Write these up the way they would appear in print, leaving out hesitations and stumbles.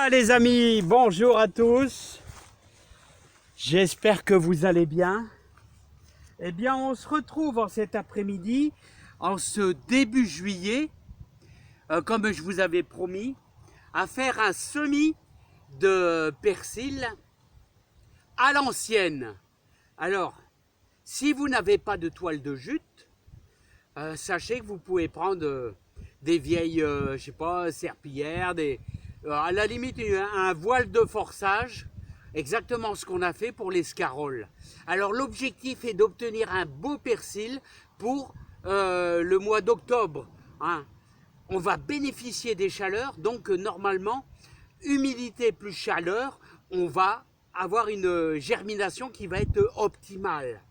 Voilà les amis, bonjour à tous. J'espère que vous allez bien. Eh bien, on se retrouve en cet après-midi, en ce début juillet, comme je vous avais promis, à faire un semis de persil à l'ancienne. Alors, si vous n'avez pas de toile de jute, sachez que vous pouvez prendre des vieilles, je sais pas, serpillières, à la limite un voile de forçage, exactement ce qu'on a fait pour les scaroles. Alors l'objectif est d'obtenir un beau persil pour le mois d'octobre, hein. On va bénéficier des chaleurs, donc normalement, humidité plus chaleur, on va avoir une germination qui va être optimale.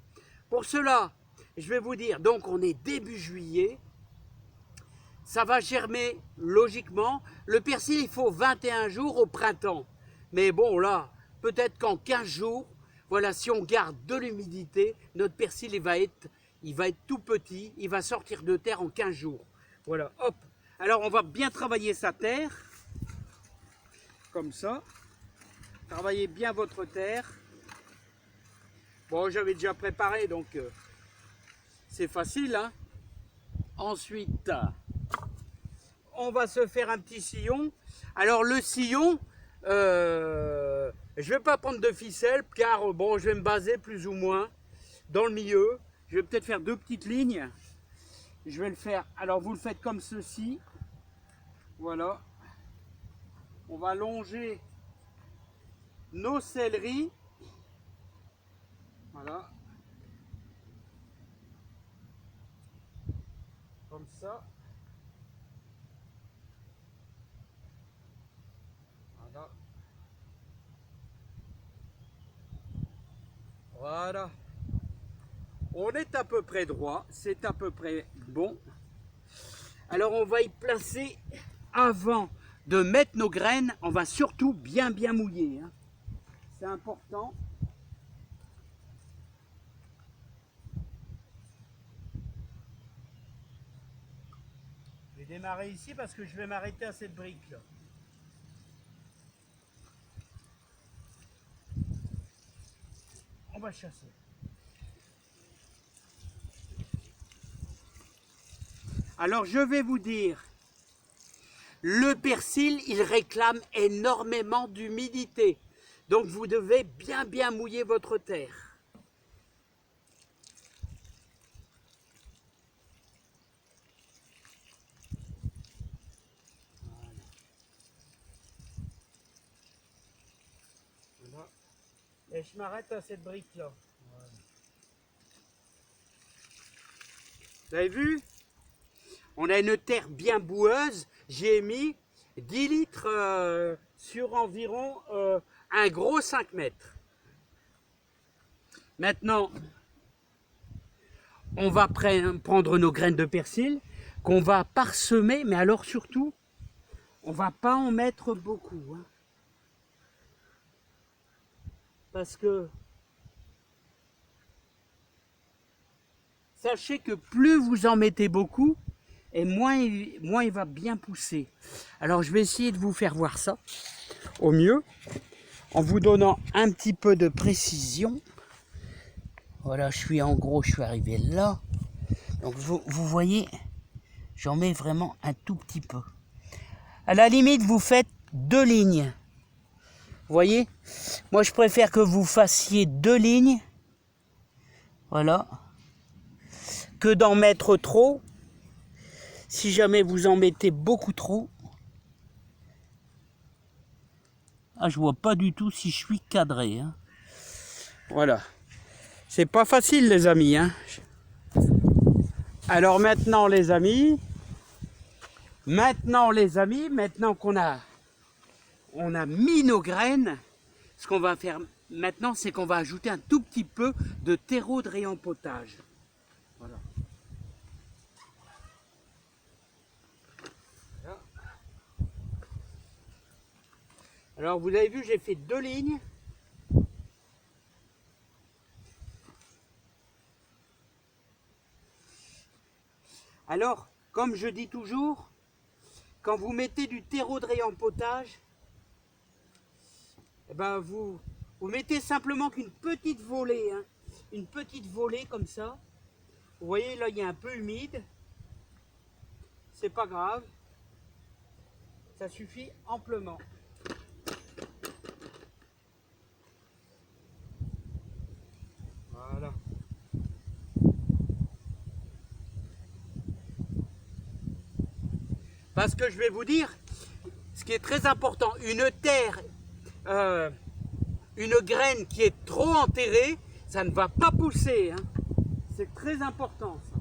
Pour cela, je vais vous dire, donc on est début juillet, ça va germer logiquement. Le persil, il faut 21 jours au printemps. Mais bon, là, peut-être qu'en 15 jours, voilà, si on garde de l'humidité, notre persil, il va être tout petit, il va sortir de terre en 15 jours. Voilà, hop. Alors, on va bien travailler sa terre, comme ça. Travaillez bien votre terre. Bon, j'avais déjà préparé, donc c'est facile, hein. Ensuite, on va se faire un petit sillon. Alors le sillon, je ne vais pas prendre de ficelle car bon, je vais me baser plus ou moins dans le milieu. Je vais peut-être faire deux petites lignes. Je vais le faire, alors vous le faites comme ceci. Voilà. On va longer nos céleris. Voilà. Comme ça. Voilà. Voilà. On est à peu près droit, c'est à peu près bon. Alors on va y placer, avant de mettre nos graines, on va surtout bien mouiller, hein. C'est important. Je vais démarrer ici parce que je vais m'arrêter à cette brique là. On va chasser. Alors je vais vous dire, le persil, il réclame énormément d'humidité. Donc vous devez bien mouiller votre terre. Voilà. Et je m'arrête à cette brique là. Voilà. Vous avez vu? On a une terre bien boueuse. J'ai mis 10 litres sur environ un gros 5 mètres. Maintenant, on va prendre nos graines de persil qu'on va parsemer, mais alors surtout, on va pas en mettre beaucoup, hein. Parce que sachez que plus vous en mettez beaucoup, et moins il va bien pousser. Alors je vais essayer de vous faire voir ça au mieux, en vous donnant un petit peu de précision. Voilà, je suis arrivé là. Donc vous voyez, j'en mets vraiment un tout petit peu. À la limite, vous faites 2 lignes. Vous voyez? Moi, je préfère que vous fassiez 2 lignes. Voilà. Que d'en mettre trop. Si jamais vous en mettez beaucoup trop. Ah, je vois pas du tout si je suis cadré, hein. Voilà. C'est pas facile, les amis, hein. Alors maintenant, les amis, maintenant qu'on a mis nos graines, ce qu'on va faire maintenant, c'est qu'on va ajouter un tout petit peu de terreau de réempotage. Voilà. Voilà. Alors vous avez vu, j'ai fait 2 lignes. Alors, comme je dis toujours, quand vous mettez du terreau de réempotage, eh ben vous mettez simplement qu'une petite volée, hein, une petite volée comme ça. Vous voyez là il est un peu humide, c'est pas grave, ça suffit amplement. Voilà. Parce que je vais vous dire, ce qui est très important, une terre, une graine qui est trop enterrée, ça ne va pas pousser, hein. C'est très important ça.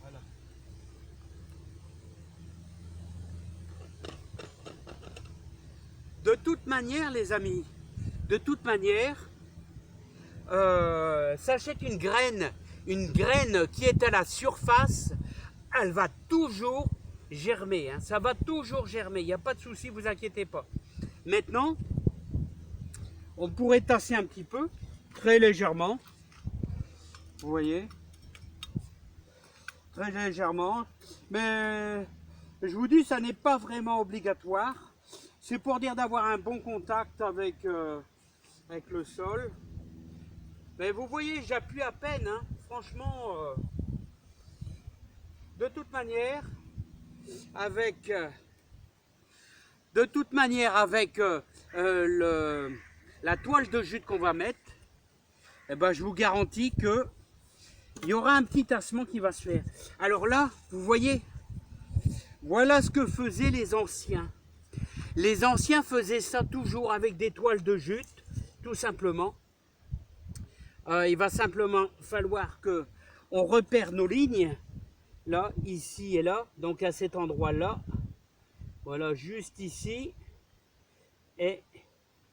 Voilà. De toute manière, les amis, de toute manière, sachez qu'une graine qui est à la surface, elle va toujours germer, hein. Ça va toujours germer, il n'y a pas de souci, vous inquiétez pas. Maintenant, on pourrait tasser un petit peu, très légèrement, vous voyez, très légèrement, mais je vous dis, ça n'est pas vraiment obligatoire. C'est pour dire d'avoir un bon contact avec, avec le sol. Mais vous voyez, j'appuie à peine, hein. Franchement, de toute manière, avec, la toile de jute qu'on va mettre, eh ben, je vous garantis que il y aura un petit tassement qui va se faire. Alors là, vous voyez, voilà ce que faisaient les anciens. Les anciens faisaient ça toujours avec des toiles de jute, tout simplement. Il va simplement falloir que on repère nos lignes, là, ici et là, donc à cet endroit-là. Voilà, juste ici et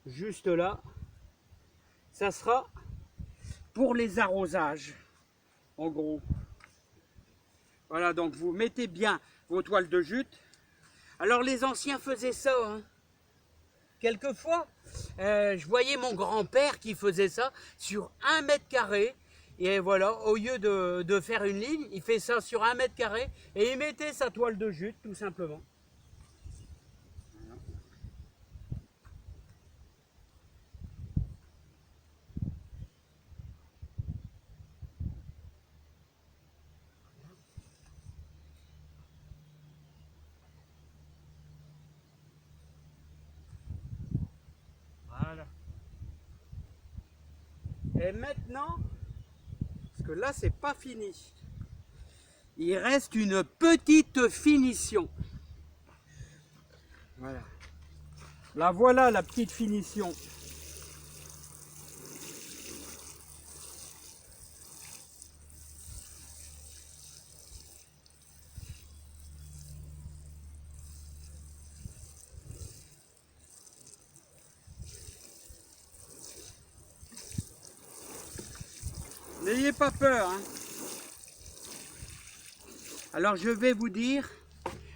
juste là. Ça sera pour les arrosages, en gros. Voilà, donc vous mettez bien vos toiles de jute. Alors les anciens faisaient ça, hein. Quelquefois, je voyais mon grand-père qui faisait ça sur 1 mètre carré. Et voilà, au lieu de faire une ligne, il fait ça sur 1 mètre carré et il mettait sa toile de jute, tout simplement. Voilà. Et maintenant, parce que là, c'est pas fini. Il reste une petite finition. Voilà. Là, voilà la petite finition. N'ayez pas peur, hein. Alors je vais vous dire,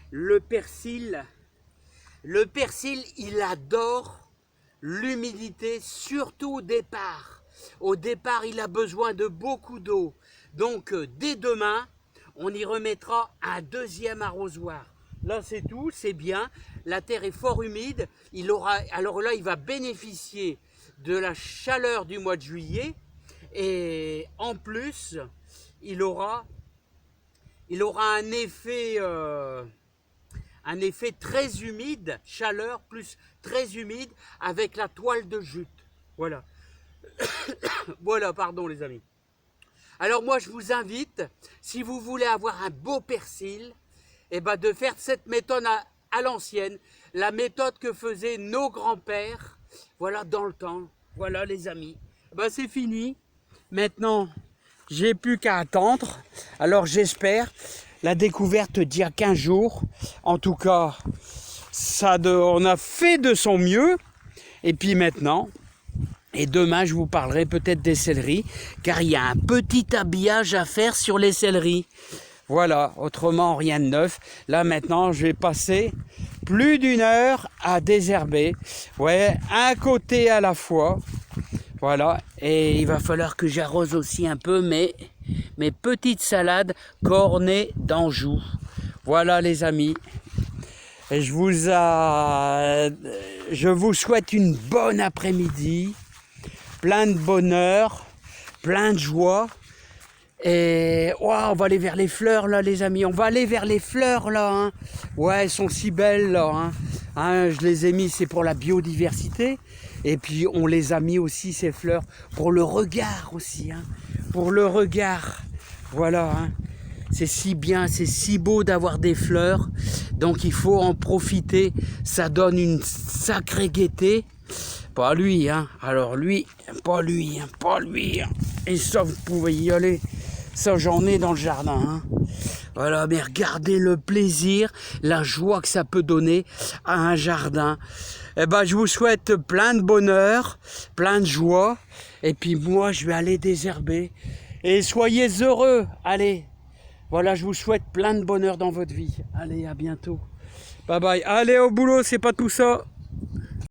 le persil, il adore l'humidité, surtout au départ. Au départ, il a besoin de beaucoup d'eau. Donc dès demain, on y remettra un deuxième arrosoir. Là c'est tout, c'est bien. La terre est fort humide. Alors là, il va bénéficier de la chaleur du mois de juillet. Et en plus, il aura un effet très humide, chaleur plus très humide avec la toile de jute. Voilà. Voilà, pardon les amis. Alors moi je vous invite, si vous voulez avoir un beau persil, eh ben, de faire cette méthode à l'ancienne, la méthode que faisaient nos grands-pères, voilà, dans le temps. Voilà les amis. Ben, c'est fini. Maintenant, j'ai plus qu'à attendre. Alors j'espère la découverte d'il y a 15 jours. En tout cas, on a fait de son mieux. Et puis maintenant, et demain, je vous parlerai peut-être des céleris, car il y a un petit habillage à faire sur les céleris. Voilà, autrement rien de neuf. Là maintenant, je vais passer plus d'1 heure à désherber. Ouais, un côté à la fois. Voilà, et il va falloir que j'arrose aussi un peu mes petites salades cornées d'Anjou. Voilà les amis. Et je vous souhaite une bonne après-midi, plein de bonheur, plein de joie. Et wow, on va aller vers les fleurs là les amis, on va aller vers les fleurs là. Hein. Ouais, elles sont si belles là. Hein. Hein, je les ai mis, c'est pour la biodiversité. Et puis on les a mis aussi ces fleurs pour le regard aussi. Hein. Pour le regard. Voilà. Hein. C'est si bien, c'est si beau d'avoir des fleurs. Donc il faut en profiter. Ça donne une sacrée gaieté. Pas lui, hein. Alors lui, pas lui, hein. Pas lui. Hein. Et ça, vous pouvez y aller. Ça, j'en ai dans le jardin. Hein. Voilà, mais regardez le plaisir, la joie que ça peut donner à un jardin. Eh ben, je vous souhaite plein de bonheur, plein de joie. Et puis moi, je vais aller désherber. Et soyez heureux. Allez, voilà, je vous souhaite plein de bonheur dans votre vie. Allez, à bientôt. Bye bye. Allez au boulot, c'est pas tout ça.